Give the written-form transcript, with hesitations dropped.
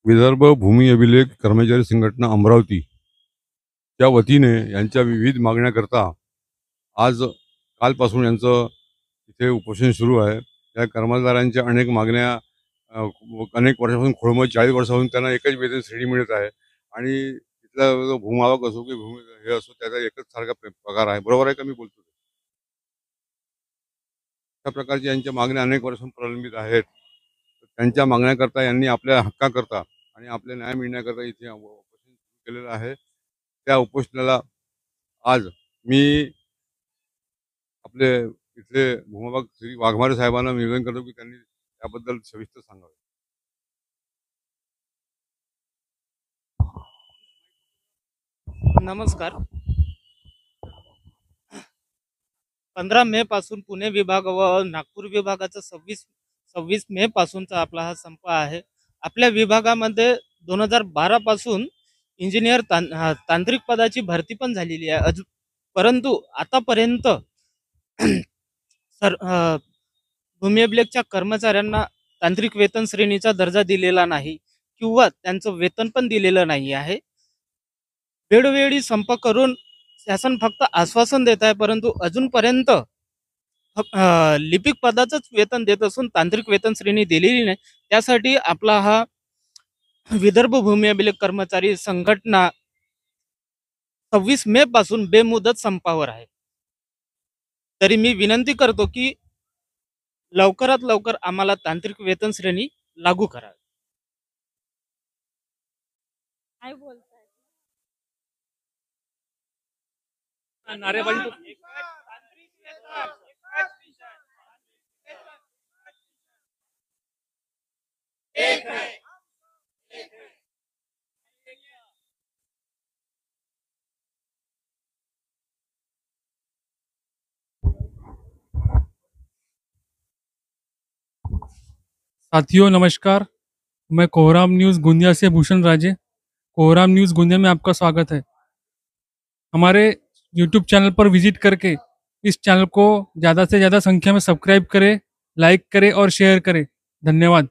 विदर्भ भूमी अभिलेख कर्मचारी संघटना अमरावती च्या वतीने यांच्या विविध मागण्याकरता आज कालपासून यांचं इथे उपोषण सुरू आहे. या कर्मचाऱ्यांच्या अनेक मागण्या अनेक वर्षापासून खोळंबत 40 वर्षापासून त्यांना एकच वेतन श्रेणी मिळत आहे आणि तिथला जो भूमालक असो की भूमी हे असो त्याचा एकच सारखा पगार आहे. बरोबर आहे का मी बोलतो? अशा प्रकारच्या यांच्या मागण्या अनेक वर्षांपासून प्रलंबित आहेत. तर त्यांच्या मागण्याकरता यांनी आपल्या हक्काकरता आणि आपल्या न्याय मिळण्याकरता इथे उपोषण केलेलं आहे. त्या उपोषणाला आज मी आपले इथले भूमालक श्री वाघमारे साहेबांना निवेदन करतो की त्यांनी त्याबद्दल सविस्तर सांगावे. नमस्कार. 15 मे पासून पुणे विभाग व नागपूर विभागाचा 26 मे पासूनचा आपला हा संप आहे. आपल्या विभागामध्ये 2012 पासून इंजिनियर तांत्रिक पदाची भरती पण झालेली आहे. परंतु आतापर्यंत भूमी अभिलेखच्या कर्मचाऱ्यांना तांत्रिक वेतन श्रेणीचा दर्जा दिलेला नाही किंवा त्यांचं वेतन पण दिलेलं नाही आहे. वेळोवेळी संप करून शासन फक्त आश्वासन देत आहे, परंतु अजूनपर्यंत लिपिक पदाचंच वेतन देत असून तांत्रिक वेतन श्रेणी दिलेली नाही. त्यासाठी आपला हा विदर्भ भूमी अभिलेख कर्मचारी संघटना 26 मे पासून बेमुदत संपावर आहे. तरी मी विनंती करतो की लवकरात लवकर आम्हाला तांत्रिक वेतन श्रेणी लागू करावी. काय बोलताय? नारेबाजी साथियों नमस्कार, मैं कोहराम न्यूज़ गोंदिया से भूषण राजे। कोहराम न्यूज़ गोंदिया में आपका स्वागत है। हमारे यूट्यूब चैनल पर विजिट करके इस चैनल को ज़्यादा से ज़्यादा संख्या में सब्सक्राइब करें, लाइक करें और शेयर करें। धन्यवाद।